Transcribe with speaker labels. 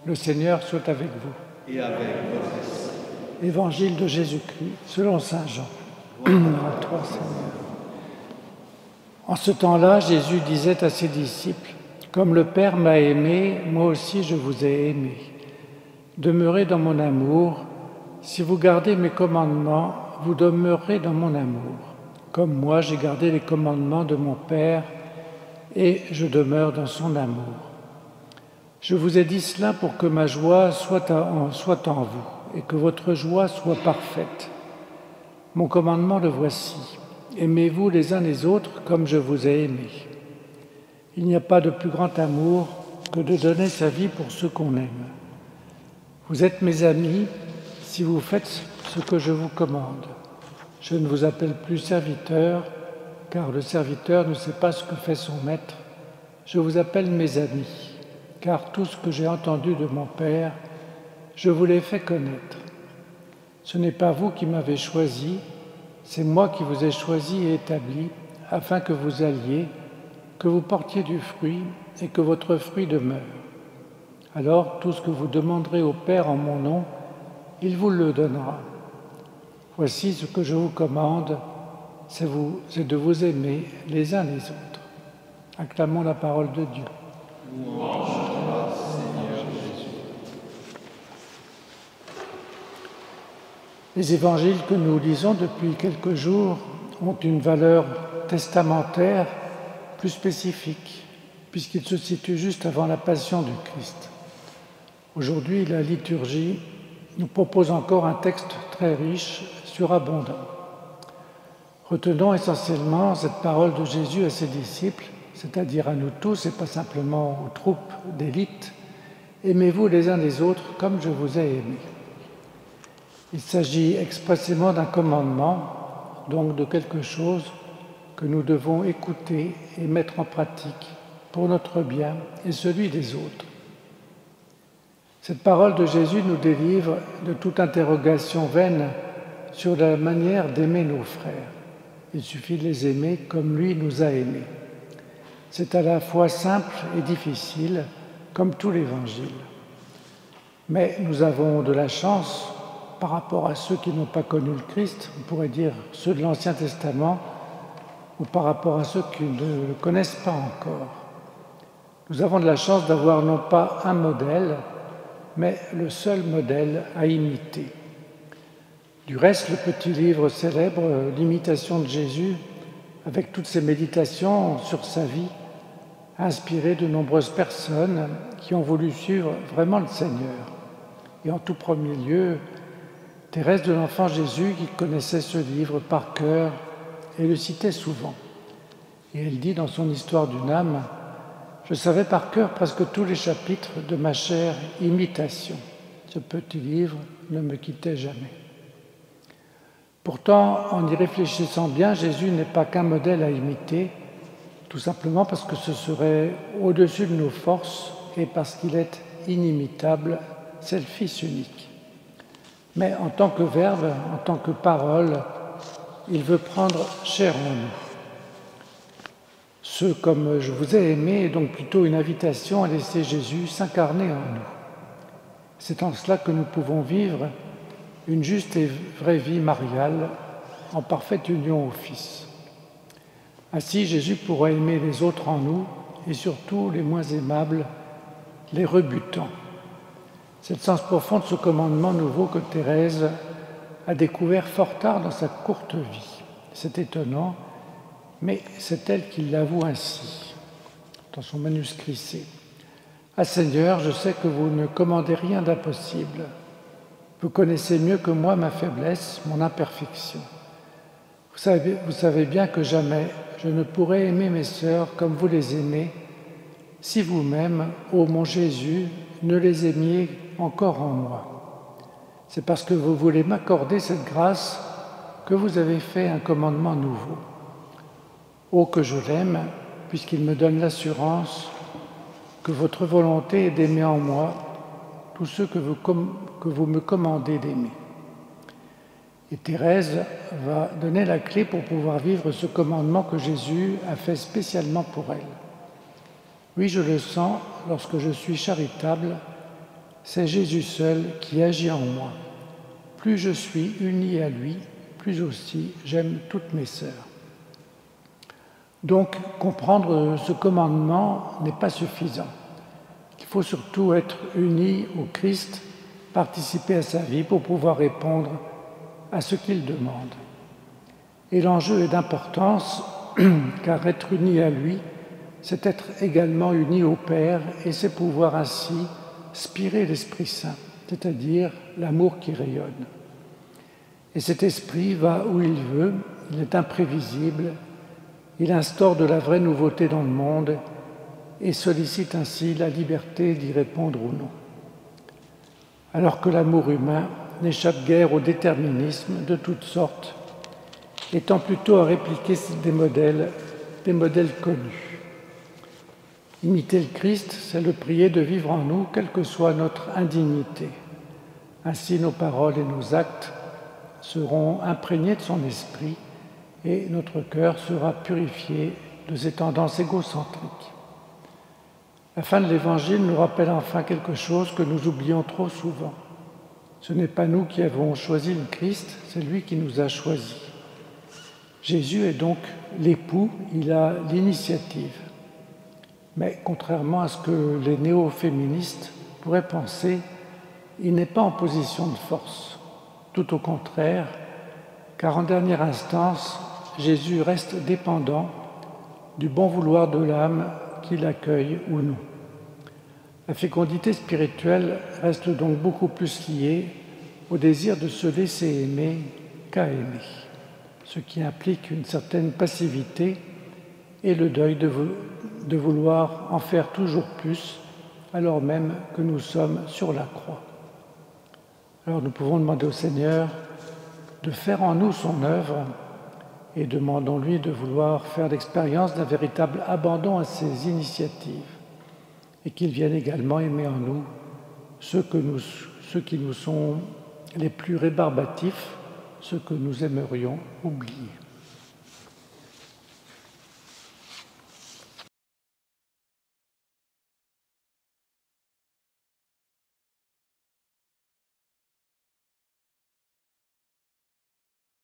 Speaker 1: Le Seigneur soit avec vous.
Speaker 2: Et avec votre esprit.
Speaker 1: Évangile de Jésus-Christ, selon saint Jean. À toi, Seigneur. En ce temps-là, Jésus disait à ses disciples, « Comme le Père m'a aimé, moi aussi je vous ai aimé. Demeurez dans mon amour. Si vous gardez mes commandements, vous demeurerez dans mon amour. Comme moi, j'ai gardé les commandements de mon Père et je demeure dans son amour. Je vous ai dit cela pour que ma joie soit en vous et que votre joie soit parfaite. Mon commandement le voici. Aimez-vous les uns les autres comme je vous ai aimés. Il n'y a pas de plus grand amour que de donner sa vie pour ceux qu'on aime. Vous êtes mes amis si vous faites ce que je vous commande. Je ne vous appelle plus serviteur, car le serviteur ne sait pas ce que fait son maître. Je vous appelle mes amis, car tout ce que j'ai entendu de mon Père, je vous l'ai fait connaître. Ce n'est pas vous qui m'avez choisi, c'est moi qui vous ai choisi et établi, afin que vous alliez, que vous portiez du fruit et que votre fruit demeure. Alors tout ce que vous demanderez au Père en mon nom, il vous le donnera. Voici ce que je vous commande, c'est de vous aimer les uns les autres. Acclamons la parole de Dieu.
Speaker 2: Louange à toi, Seigneur Jésus.
Speaker 1: Les évangiles que nous lisons depuis quelques jours ont une valeur testamentaire plus spécifique, puisqu'ils se situent juste avant la passion du Christ. Aujourd'hui, la liturgie nous propose encore un texte très riche, surabondant. Retenons essentiellement cette parole de Jésus à ses disciples, c'est-à-dire à nous tous et pas simplement aux troupes d'élite. Aimez-vous les uns les autres comme je vous ai aimés. Il s'agit expressément d'un commandement, donc de quelque chose que nous devons écouter et mettre en pratique pour notre bien et celui des autres. Cette parole de Jésus nous délivre de toute interrogation vaine sur la manière d'aimer nos frères. Il suffit de les aimer comme lui nous a aimés. C'est à la fois simple et difficile, comme tout l'Évangile. Mais nous avons de la chance par rapport à ceux qui n'ont pas connu le Christ, on pourrait dire ceux de l'Ancien Testament, ou par rapport à ceux qui ne le connaissent pas encore. Nous avons de la chance d'avoir non pas un modèle, mais le seul modèle à imiter. Du reste, le petit livre célèbre, L'imitation de Jésus, avec toutes ses méditations sur sa vie, a inspiré de nombreuses personnes qui ont voulu suivre vraiment le Seigneur. Et en tout premier lieu, Thérèse de l'Enfant Jésus, qui connaissait ce livre par cœur et le citait souvent. Et elle dit dans son Histoire d'une âme, « Je savais par cœur presque tous les chapitres de ma chère imitation. Ce petit livre ne me quittait jamais. » Pourtant, en y réfléchissant bien, Jésus n'est pas qu'un modèle à imiter, tout simplement parce que ce serait au-dessus de nos forces et parce qu'il est inimitable, c'est le Fils unique. Mais en tant que Verbe, en tant que parole, il veut prendre chair en nous. Ce « comme je vous ai aimé » est donc plutôt une invitation à laisser Jésus s'incarner en nous. C'est en cela que nous pouvons vivre une juste et vraie vie mariale en parfaite union au Fils. Ainsi, Jésus pourra aimer les autres en nous et surtout les moins aimables, les rebutants. C'est le sens profond de ce commandement nouveau que Thérèse a découvert fort tard dans sa courte vie. C'est étonnant, mais c'est elle qui l'avoue ainsi, dans son manuscrit C. « Ah Seigneur, je sais que vous ne commandez rien d'impossible. Vous connaissez mieux que moi ma faiblesse, mon imperfection. Vous savez bien que jamais je ne pourrai aimer mes sœurs comme vous les aimez, si vous-même, ô mon Jésus, ne les aimiez encore en moi. C'est parce que vous voulez m'accorder cette grâce que vous avez fait un commandement nouveau. Ô que je l'aime, puisqu'il me donne l'assurance que votre volonté est d'aimer en moi tous ceux que vous me commandez d'aimer. » Et Thérèse va donner la clé pour pouvoir vivre ce commandement que Jésus a fait spécialement pour elle. Oui, je le sens lorsque je suis charitable, c'est Jésus seul qui agit en moi. Plus je suis uni à lui, plus aussi j'aime toutes mes sœurs. Donc, comprendre ce commandement n'est pas suffisant. Il faut surtout être uni au Christ, participer à sa vie pour pouvoir répondre à ce qu'il demande. Et l'enjeu est d'importance, car être uni à lui, c'est être également uni au Père et c'est pouvoir ainsi spirer l'Esprit Saint, c'est-à-dire l'amour qui rayonne. Et cet esprit va où il veut, il est imprévisible, il instaure de la vraie nouveauté dans le monde et sollicite ainsi la liberté d'y répondre ou non. Alors que l'amour humain n'échappe guère au déterminisme de toutes sortes, étant plutôt à répliquer des modèles connus. Imiter le Christ, c'est le prier de vivre en nous, quelle que soit notre indignité. Ainsi, nos paroles et nos actes seront imprégnés de son esprit et notre cœur sera purifié de ses tendances égocentriques. La fin de l'Évangile nous rappelle enfin quelque chose que nous oublions trop souvent. Ce n'est pas nous qui avons choisi le Christ, c'est lui qui nous a choisis. Jésus est donc l'époux, il a l'initiative. Mais contrairement à ce que les néo-féministes pourraient penser, il n'est pas en position de force. Tout au contraire, car en dernière instance, Jésus reste dépendant du bon vouloir de l'âme qui l'accueille ou non. La fécondité spirituelle reste donc beaucoup plus liée au désir de se laisser aimer qu'à aimer, ce qui implique une certaine passivité et le deuil de vouloir en faire toujours plus, alors même que nous sommes sur la croix. Alors nous pouvons demander au Seigneur de faire en nous son œuvre et demandons-lui de vouloir faire l'expérience d'un véritable abandon à ses initiatives et qu'il vienne également aimer en nous ceux qui nous sont les plus rébarbatifs, ceux que nous aimerions oublier.